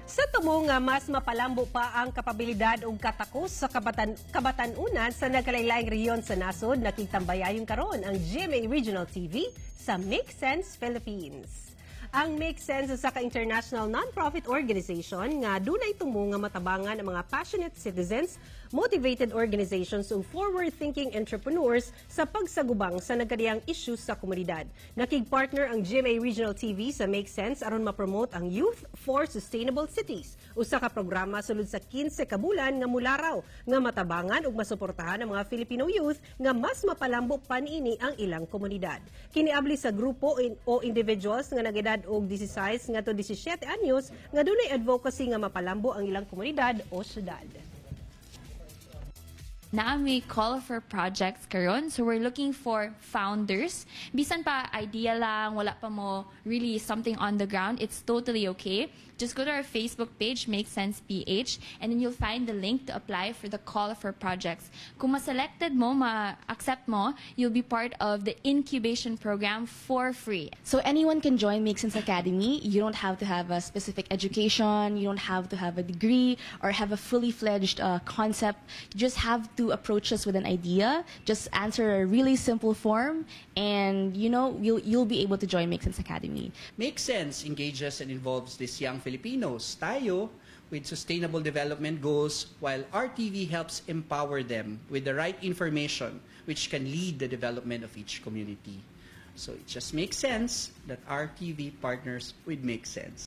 Sa tumo nga mas mapalambo pa ang kapabilidad ug katakos sa kabatanunan sa nagkalain-laing rehiyon sa nasod, nakigtambayayon karon ang GMA Regional TV sa Make Sense Philippines. Ang Make Sense sa ka-international non-profit organization nga dunay tumo nga matabangan ang mga passionate citizens, motivated organizations ug forward-thinking entrepreneurs sa pagsagubang sa nagkadiyang issues sa komunidad. Nakig-partner ang GMA Regional TV sa Make Sense aron ma-promote ang Youth for Sustainable Cities, usa ka programa sulod sa 15 ka bulan nga mularaw nga matabangan ug masuportahan ang mga Filipino youth nga mas mapalambo pa niini ang ilang komunidad. Kiniabli sa grupo o individuals nga nag-edad og 16 ngadto 17 anyos nga dunay advocacy nga mapalambo ang ilang komunidad o syudad. Na may call for projects karon, so we're looking for founders. Bisan pa idea lang, wala pa mo really something on the ground, it's totally okay. Just go to our Facebook page, Make Sense PH, and then you'll find the link to apply for the call for projects. Kung ma-selected mo, ma-accept mo, you'll be part of the incubation program for free. So anyone can join Make Sense Academy. You don't have to have a specific education, you don't have to have a degree or have a fully fledged concept. You just have to approach us with an idea, just answer a really simple form, and you'll be able to join Make Sense Academy. Make Sense engages and involves these young Filipinos, tayo, with sustainable development goals, while RTV helps empower them with the right information which can lead the development of each community. So it just makes sense that RTV partners with Make Sense.